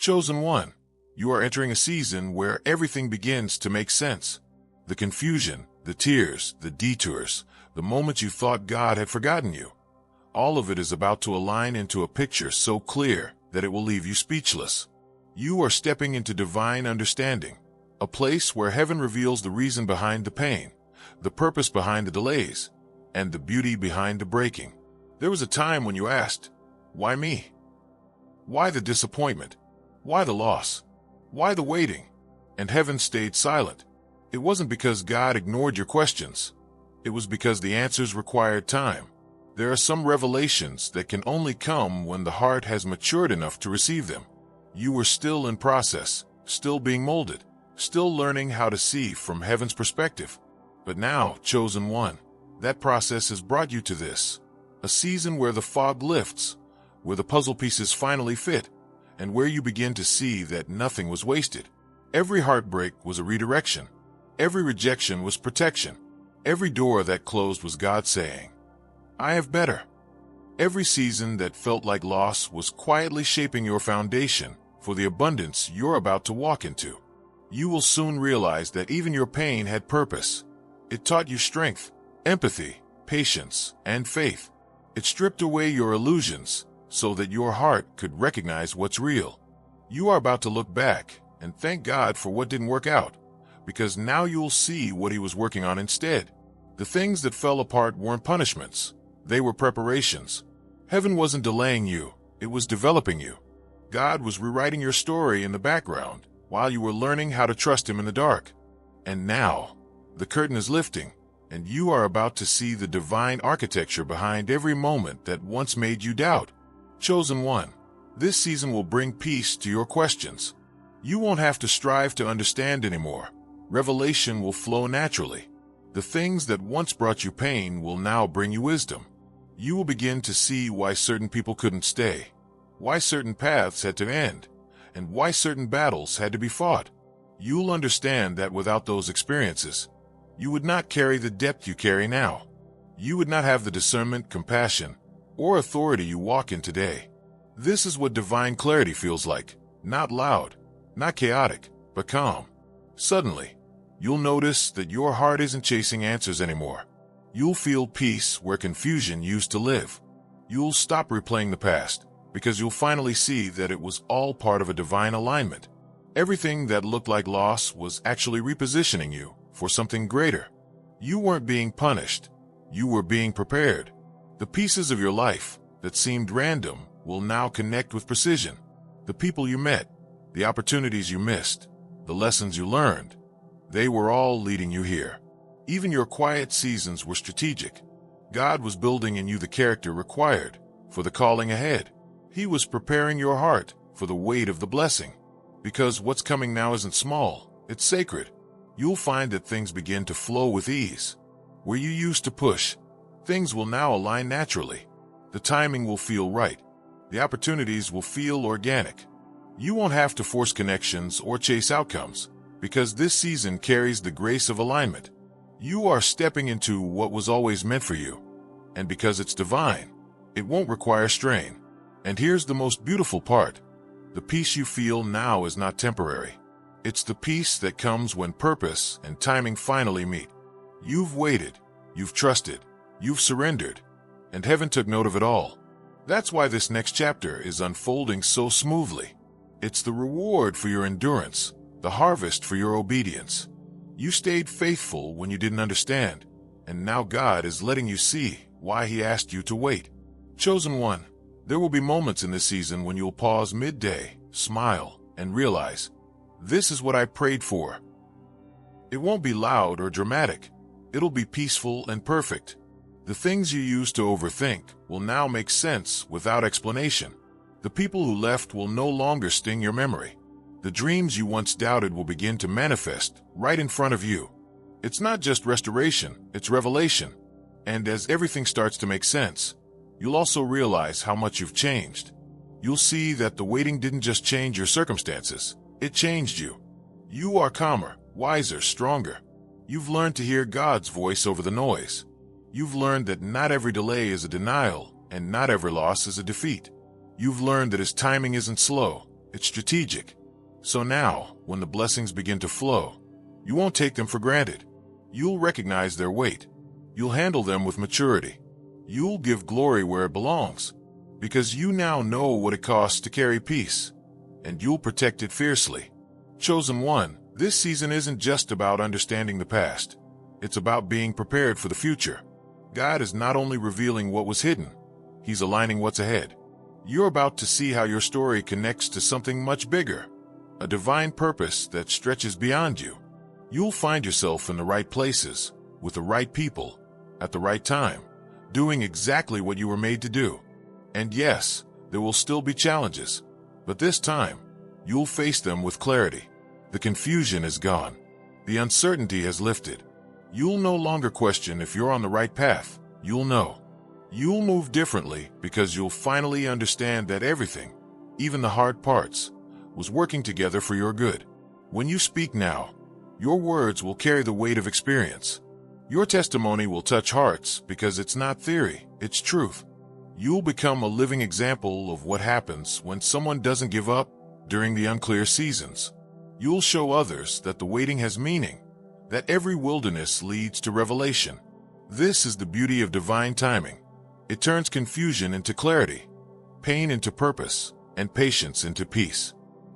Chosen one, you are entering a season where everything begins to make sense. The confusion, the tears, the detours, the moments you thought God had forgotten you. All of it is about to align into a picture so clear that it will leave you speechless. You are stepping into divine understanding, a place where heaven reveals the reason behind the pain, the purpose behind the delays, and the beauty behind the breaking. There was a time when you asked, why me? Why the disappointment? Why the loss? Why the waiting? And heaven stayed silent. It wasn't because God ignored your questions. It was because the answers required time. There are some revelations that can only come when the heart has matured enough to receive them. You were still in process, still being molded, still learning how to see from heaven's perspective. But now, chosen one, that process has brought you to this, a season where the fog lifts, where the puzzle pieces finally fit, and where you begin to see that nothing was wasted. Every heartbreak was a redirection. Every rejection was protection. Every door that closed was God saying, I have better. Every season that felt like loss was quietly shaping your foundation for the abundance you're about to walk into. You will soon realize that even your pain had purpose. It taught you strength, empathy, patience, and faith. It stripped away your illusions so that your heart could recognize what's real. You are about to look back and thank God for what didn't work out, because now you'll see what He was working on instead. The things that fell apart weren't punishments. They were preparations. Heaven wasn't delaying you. It was developing you. God was rewriting your story in the background while you were learning how to trust Him in the dark. And now, the curtain is lifting, and you are about to see the divine architecture behind every moment that once made you doubt. Chosen one, this season will bring peace to your questions. You won't have to strive to understand anymore. Revelation will flow naturally. The things that once brought you pain will now bring you wisdom. You will begin to see why certain people couldn't stay, why certain paths had to end, and why certain battles had to be fought. You'll understand that without those experiences, you would not carry the depth you carry now. You would not have the discernment, compassion, or authority you walk in today. This is what divine clarity feels like. Not loud, not chaotic, but calm. Suddenly, you'll notice that your heart isn't chasing answers anymore. You'll feel peace where confusion used to live. You'll stop replaying the past, because you'll finally see that it was all part of a divine alignment. Everything that looked like loss was actually repositioning you for something greater. You weren't being punished. You were being prepared. The pieces of your life that seemed random will now connect with precision. The people you met, the opportunities you missed, the lessons you learned, they were all leading you here. Even your quiet seasons were strategic. God was building in you the character required for the calling ahead. He was preparing your heart for the weight of the blessing. Because what's coming now isn't small, it's sacred. You'll find that things begin to flow with ease. Where you used to push, things will now align naturally. The timing will feel right. The opportunities will feel organic. You won't have to force connections or chase outcomes, because this season carries the grace of alignment. You are stepping into what was always meant for you. And because it's divine, it won't require strain. And here's the most beautiful part. The peace you feel now is not temporary. It's the peace that comes when purpose and timing finally meet. You've waited, you've trusted, you've surrendered, and heaven took note of it all. That's why this next chapter is unfolding so smoothly. It's the reward for your endurance, the harvest for your obedience. You stayed faithful when you didn't understand, and now God is letting you see why He asked you to wait. Chosen one, there will be moments in this season when you'll pause midday, smile, and realize, this is what I prayed for. It won't be loud or dramatic. It'll be peaceful and perfect. The things you used to overthink will now make sense without explanation. The people who left will no longer sting your memory. The dreams you once doubted will begin to manifest right in front of you. It's not just restoration, it's revelation. And as everything starts to make sense, you'll also realize how much you've changed. You'll see that the waiting didn't just change your circumstances, it changed you. You are calmer, wiser, stronger. You've learned to hear God's voice over the noise. You've learned that not every delay is a denial, and not every loss is a defeat. You've learned that His timing isn't slow, it's strategic. So now, when the blessings begin to flow, you won't take them for granted. You'll recognize their weight. You'll handle them with maturity. You'll give glory where it belongs, because you now know what it costs to carry peace, and you'll protect it fiercely. Chosen one, this season isn't just about understanding the past. It's about being prepared for the future. God is not only revealing what was hidden, He's aligning what's ahead. You're about to see how your story connects to something much bigger, a divine purpose that stretches beyond you. You'll find yourself in the right places, with the right people, at the right time, doing exactly what you were made to do. And yes, there will still be challenges, but this time, you'll face them with clarity. The confusion is gone. The uncertainty has lifted. You'll no longer question if you're on the right path. You'll know. You'll move differently because you'll finally understand that everything, even the hard parts, was working together for your good. When you speak now, your words will carry the weight of experience. Your testimony will touch hearts because it's not theory, it's truth. You'll become a living example of what happens when someone doesn't give up during the unclear seasons. You'll show others that the waiting has meaning, that every wilderness leads to revelation. This is the beauty of divine timing. It turns confusion into clarity, pain into purpose, and patience into peace.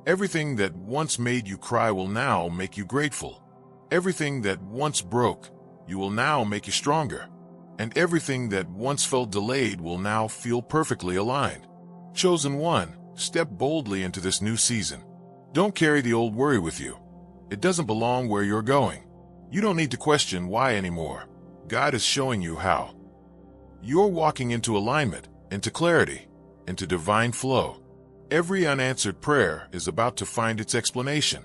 Everything that once made you cry will now make you grateful. Everything that once broke you will now make you stronger. And everything that once felt delayed will now feel perfectly aligned. Chosen one, step boldly into this new season. Don't carry the old worry with you. It doesn't belong where you're going. You don't need to question why anymore. God is showing you how. You're walking into alignment, into clarity, into divine flow. Every unanswered prayer is about to find its explanation.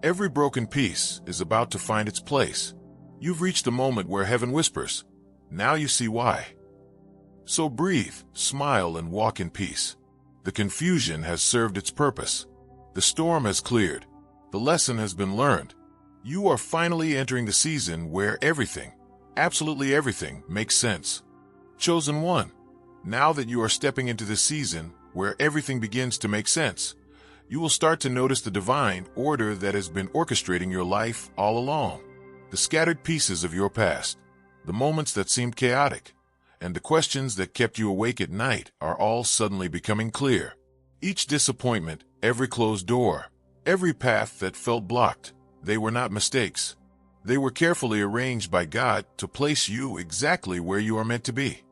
Every broken piece is about to find its place. You've reached the moment where heaven whispers, "Now you see why." So breathe, smile, and walk in peace. The confusion has served its purpose. The storm has cleared. The lesson has been learned. You are finally entering the season where everything, absolutely everything, makes sense. Chosen one, now that you are stepping into this season where everything begins to make sense, you will start to notice the divine order that has been orchestrating your life all along. The scattered pieces of your past, the moments that seemed chaotic, and the questions that kept you awake at night are all suddenly becoming clear. Each disappointment, every closed door, every path that felt blocked, they were not mistakes. They were carefully arranged by God to place you exactly where you are meant to be.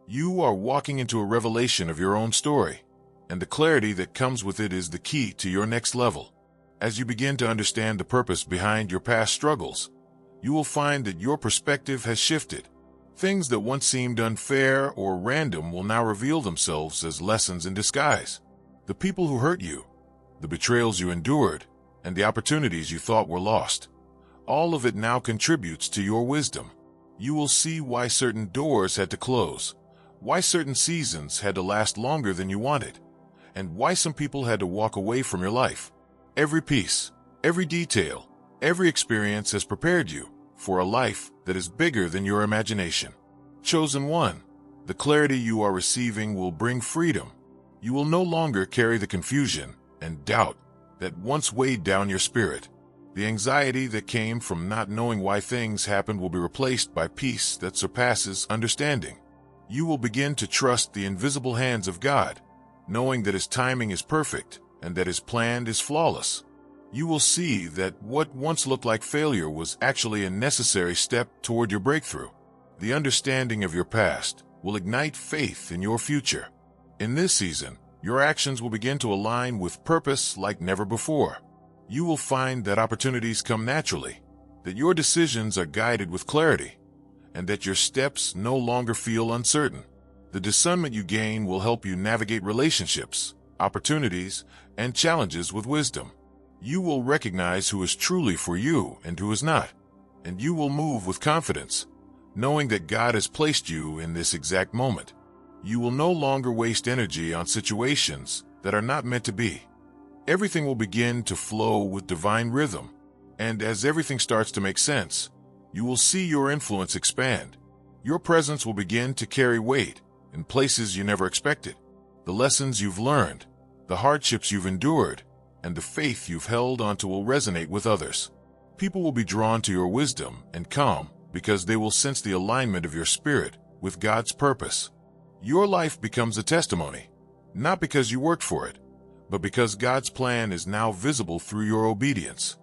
You are walking into a revelation of your own story, and the clarity that comes with it is the key to your next level. As you begin to understand the purpose behind your past struggles, you will find that your perspective has shifted. Things that once seemed unfair or random will now reveal themselves as lessons in disguise. The people who hurt you, the betrayals you endured, and the opportunities you thought were lost, all of it now contributes to your wisdom. You will see why certain doors had to close, why certain seasons had to last longer than you wanted, and why some people had to walk away from your life. Every piece, every detail, every experience has prepared you for a life that is bigger than your imagination. Chosen one, the clarity you are receiving will bring freedom. You will no longer carry the confusion and doubt that once weighed down your spirit. The anxiety that came from not knowing why things happened will be replaced by peace that surpasses understanding. You will begin to trust the invisible hands of God, knowing that His timing is perfect and that His plan is flawless. You will see that what once looked like failure was actually a necessary step toward your breakthrough. The understanding of your past will ignite faith in your future. In this season, your actions will begin to align with purpose like never before. You will find that opportunities come naturally, that your decisions are guided with clarity, and that your steps no longer feel uncertain. The discernment you gain will help you navigate relationships, opportunities, and challenges with wisdom. You will recognize who is truly for you and who is not, and you will move with confidence, knowing that God has placed you in this exact moment. You will no longer waste energy on situations that are not meant to be. Everything will begin to flow with divine rhythm, and as everything starts to make sense, you will see your influence expand. Your presence will begin to carry weight in places you never expected. The lessons you've learned, the hardships you've endured, and the faith you've held onto will resonate with others. People will be drawn to your wisdom and calm because they will sense the alignment of your spirit with God's purpose. Your life becomes a testimony, not because you worked for it, but because God's plan is now visible through your obedience.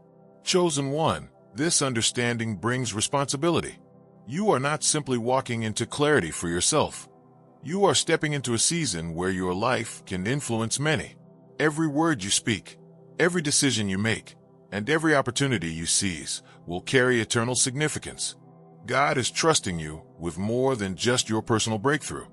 Chosen one, this understanding brings responsibility. You are not simply walking into clarity for yourself. You are stepping into a season where your life can influence many. Every word you speak, every decision you make, and every opportunity you seize will carry eternal significance. God is trusting you with more than just your personal breakthrough.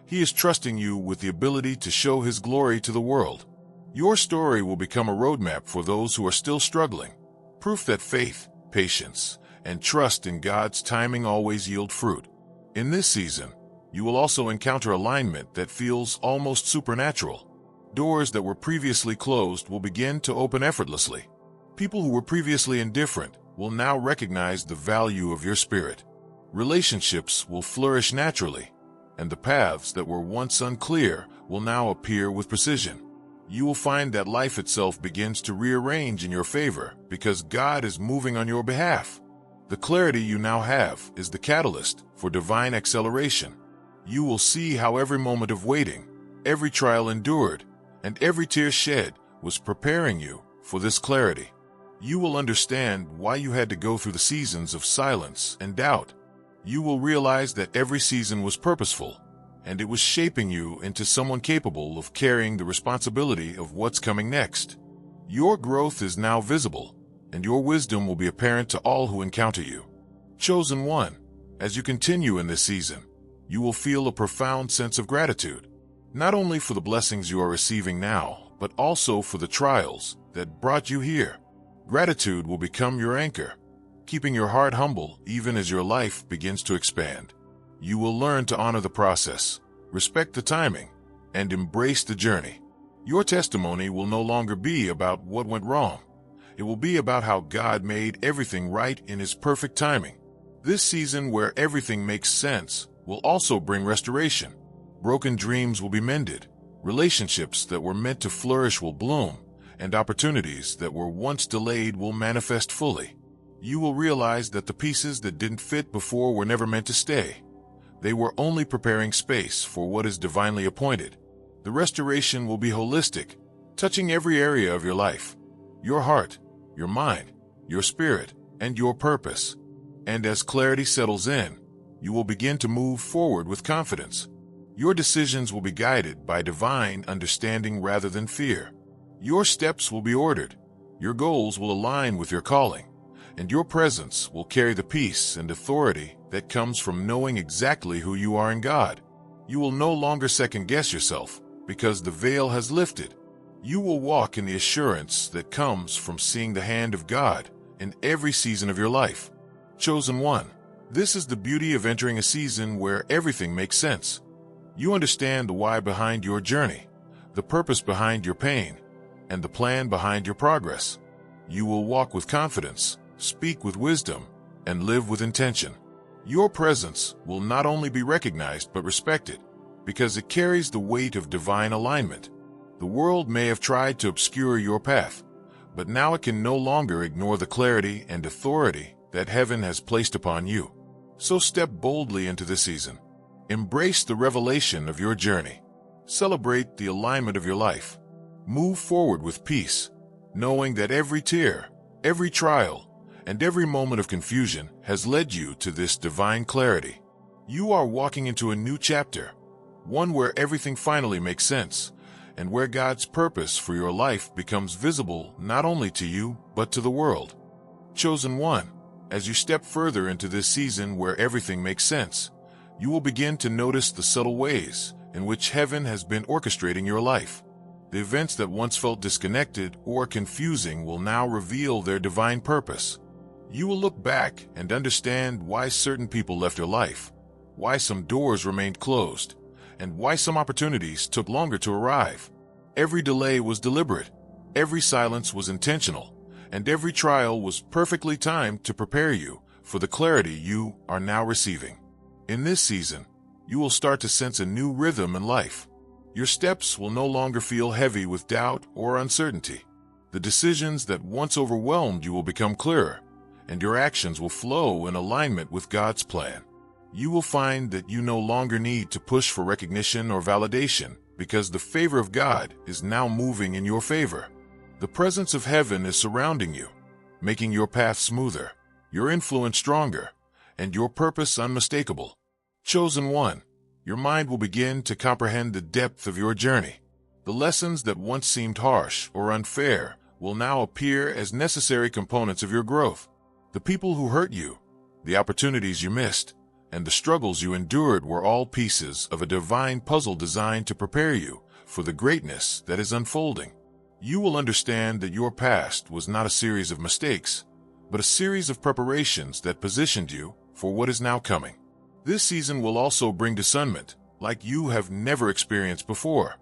He is trusting you with the ability to show His glory to the world. Your story will become a roadmap for those who are still struggling, proof that faith, patience, and trust in God's timing always yield fruit. In this season, you will also encounter alignment that feels almost supernatural. Doors that were previously closed will begin to open effortlessly. People who were previously indifferent will now recognize the value of your spirit. Relationships will flourish naturally, and the paths that were once unclear will now appear with precision. You will find that life itself begins to rearrange in your favor because God is moving on your behalf. The clarity you now have is the catalyst for divine acceleration. You will see how every moment of waiting, every trial endured, and every tear shed was preparing you for this clarity. You will understand why you had to go through the seasons of silence and doubt. You will realize that every season was purposeful, and it was shaping you into someone capable of carrying the responsibility of what's coming next. Your growth is now visible, and your wisdom will be apparent to all who encounter you. Chosen one, as you continue in this season, you will feel a profound sense of gratitude, not only for the blessings you are receiving now, but also for the trials that brought you here. Gratitude will become your anchor, keeping your heart humble even as your life begins to expand. You will learn to honor the process, respect the timing, and embrace the journey. Your testimony will no longer be about what went wrong. It will be about how God made everything right in His perfect timing. This season where everything makes sense will also bring restoration. Broken dreams will be mended, relationships that were meant to flourish will bloom, and opportunities that were once delayed will manifest fully. You will realize that the pieces that didn't fit before were never meant to stay. They were only preparing space for what is divinely appointed. The restoration will be holistic, touching every area of your life, your heart, your mind, your spirit, and your purpose. And as clarity settles in, you will begin to move forward with confidence. Your decisions will be guided by divine understanding rather than fear. Your steps will be ordered, your goals will align with your calling, and your presence will carry the peace and authority that comes from knowing exactly who you are in God. You will no longer second-guess yourself because the veil has lifted. You will walk in the assurance that comes from seeing the hand of God in every season of your life. Chosen one, this is the beauty of entering a season where everything makes sense. You understand the why behind your journey, the purpose behind your pain, and the plan behind your progress. You will walk with confidence, speak with wisdom, and live with intention. Your presence will not only be recognized but respected, because it carries the weight of divine alignment. The world may have tried to obscure your path, but now it can no longer ignore the clarity and authority that heaven has placed upon you. So step boldly into this season. Embrace the revelation of your journey. Celebrate the alignment of your life. Move forward with peace, knowing that every tear, every trial, and every moment of confusion has led you to this divine clarity. You are walking into a new chapter, one where everything finally makes sense, and where God's purpose for your life becomes visible not only to you, but to the world. Chosen one, as you step further into this season where everything makes sense, you will begin to notice the subtle ways in which heaven has been orchestrating your life. The events that once felt disconnected or confusing will now reveal their divine purpose. You will look back and understand why certain people left your life, why some doors remained closed, and why some opportunities took longer to arrive. Every delay was deliberate, every silence was intentional, and every trial was perfectly timed to prepare you for the clarity you are now receiving. In this season, you will start to sense a new rhythm in life. Your steps will no longer feel heavy with doubt or uncertainty. The decisions that once overwhelmed you will become clearer, and your actions will flow in alignment with God's plan. You will find that you no longer need to push for recognition or validation because the favor of God is now moving in your favor. The presence of heaven is surrounding you, making your path smoother, your influence stronger, and your purpose unmistakable. Chosen one, your mind will begin to comprehend the depth of your journey. The lessons that once seemed harsh or unfair will now appear as necessary components of your growth. The people who hurt you, the opportunities you missed, and the struggles you endured were all pieces of a divine puzzle designed to prepare you for the greatness that is unfolding. You will understand that your past was not a series of mistakes, but a series of preparations that positioned you for what is now coming. This season will also bring discernment like you have never experienced before.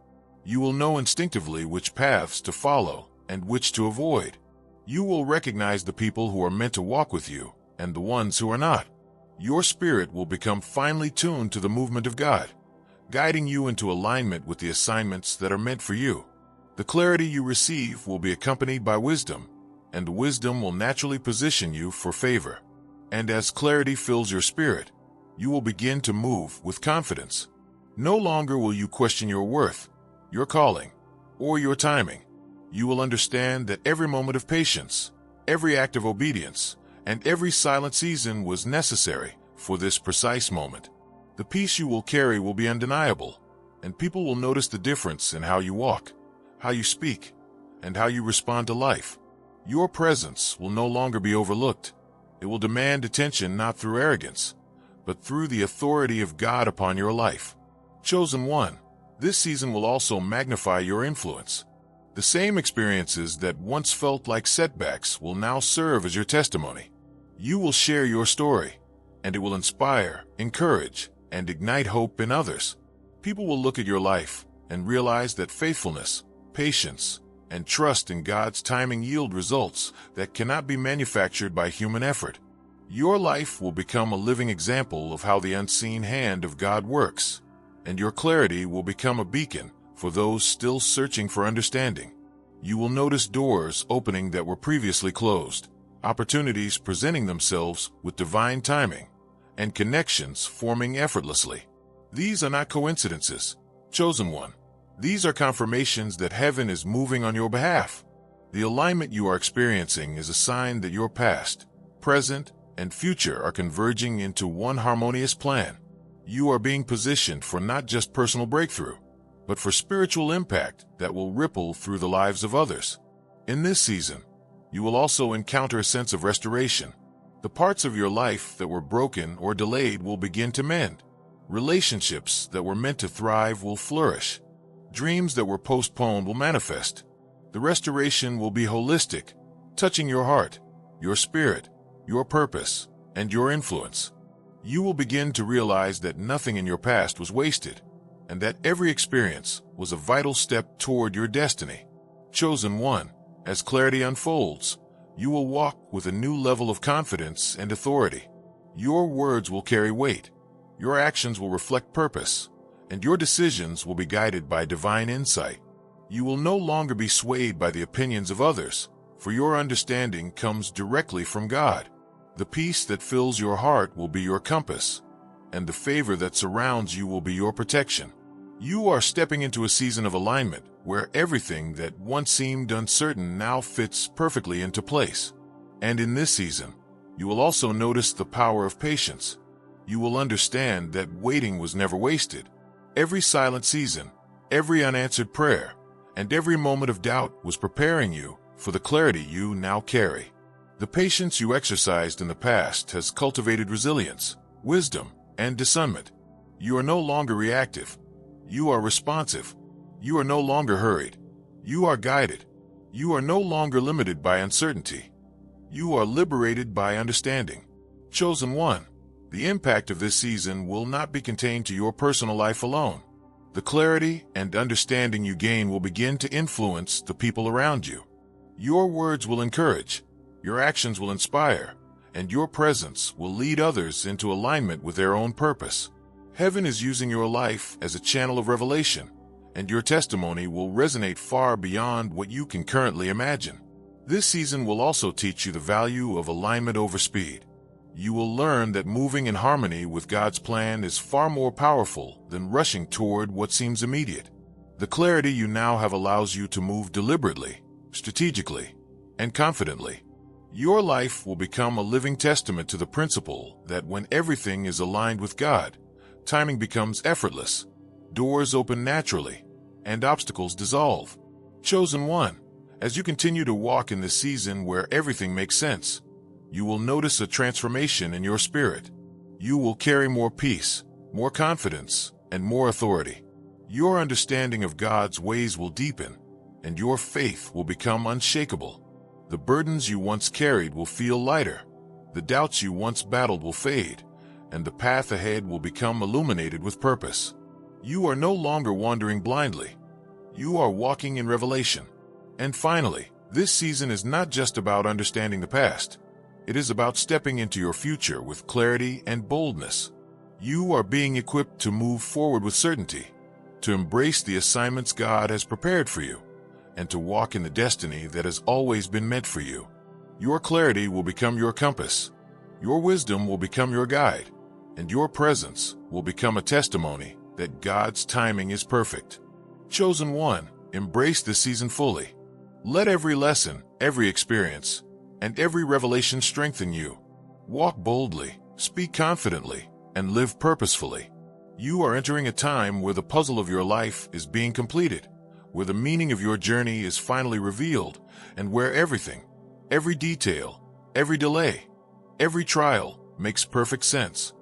You will know instinctively which paths to follow and which to avoid. You will recognize the people who are meant to walk with you and the ones who are not. Your spirit will become finely tuned to the movement of God, guiding you into alignment with the assignments that are meant for you. The clarity you receive will be accompanied by wisdom, and wisdom will naturally position you for favor. And as clarity fills your spirit, you will begin to move with confidence. No longer will you question your worth, your calling, or your timing. You will understand that every moment of patience, every act of obedience, and every silent season was necessary for this precise moment. The peace you will carry will be undeniable, and people will notice the difference in how you walk, how you speak, and how you respond to life. Your presence will no longer be overlooked. It will demand attention not through arrogance, but through the authority of God upon your life. Chosen one, this season will also magnify your influence. The same experiences that once felt like setbacks will now serve as your testimony. You will share your story, and it will inspire, encourage, and ignite hope in others. People will look at your life and realize that faithfulness, patience, and trust in God's timing yield results that cannot be manufactured by human effort. Your life will become a living example of how the unseen hand of God works, and your clarity will become a beacon for those still searching for understanding. You will notice doors opening that were previously closed, opportunities presenting themselves with divine timing, and connections forming effortlessly. These are not coincidences, chosen one. These are confirmations that heaven is moving on your behalf. The alignment you are experiencing is a sign that your past, present, and future are converging into one harmonious plan. You are being positioned for not just personal breakthrough, but for spiritual impact that will ripple through the lives of others. In this season, you will also encounter a sense of restoration. The parts of your life that were broken or delayed will begin to mend. Relationships that were meant to thrive will flourish. Dreams that were postponed will manifest. The restoration will be holistic, touching your heart, your spirit, your purpose, and your influence. You will begin to realize that nothing in your past was wasted, and that every experience was a vital step toward your destiny. Chosen one, as clarity unfolds, you will walk with a new level of confidence and authority. Your words will carry weight, your actions will reflect purpose, and your decisions will be guided by divine insight. You will no longer be swayed by the opinions of others, for your understanding comes directly from God. The peace that fills your heart will be your compass, and the favor that surrounds you will be your protection. You are stepping into a season of alignment where everything that once seemed uncertain now fits perfectly into place. And in this season, you will also notice the power of patience. You will understand that waiting was never wasted. Every silent season, every unanswered prayer, and every moment of doubt was preparing you for the clarity you now carry. The patience you exercised in the past has cultivated resilience, wisdom, and discernment. You are no longer reactive. You are responsive. You are no longer hurried. You are guided. You are no longer limited by uncertainty. You are liberated by understanding. Chosen one, the impact of this season will not be contained to your personal life alone. The clarity and understanding you gain will begin to influence the people around you. Your words will encourage, your actions will inspire, and your presence will lead others into alignment with their own purpose. Heaven is using your life as a channel of revelation, and your testimony will resonate far beyond what you can currently imagine. This season will also teach you the value of alignment over speed. You will learn that moving in harmony with God's plan is far more powerful than rushing toward what seems immediate. The clarity you now have allows you to move deliberately, strategically, and confidently. Your life will become a living testament to the principle that when everything is aligned with God, timing becomes effortless, doors open naturally, and obstacles dissolve. Chosen one, as you continue to walk in this season where everything makes sense, you will notice a transformation in your spirit. You will carry more peace, more confidence, and more authority. Your understanding of God's ways will deepen, and your faith will become unshakable. The burdens you once carried will feel lighter, the doubts you once battled will fade, and the path ahead will become illuminated with purpose. You are no longer wandering blindly. You are walking in revelation. And finally, this season is not just about understanding the past. It is about stepping into your future with clarity and boldness. You are being equipped to move forward with certainty, to embrace the assignments God has prepared for you, and to walk in the destiny that has always been meant for you. Your clarity will become your compass, your wisdom will become your guide, and your presence will become a testimony that God's timing is perfect. Chosen one, embrace this season fully. Let every lesson, every experience, and every revelation strengthen you. Walk boldly, speak confidently, and live purposefully. You are entering a time where the puzzle of your life is being completed, where the meaning of your journey is finally revealed, and where everything, every detail, every delay, every trial makes perfect sense.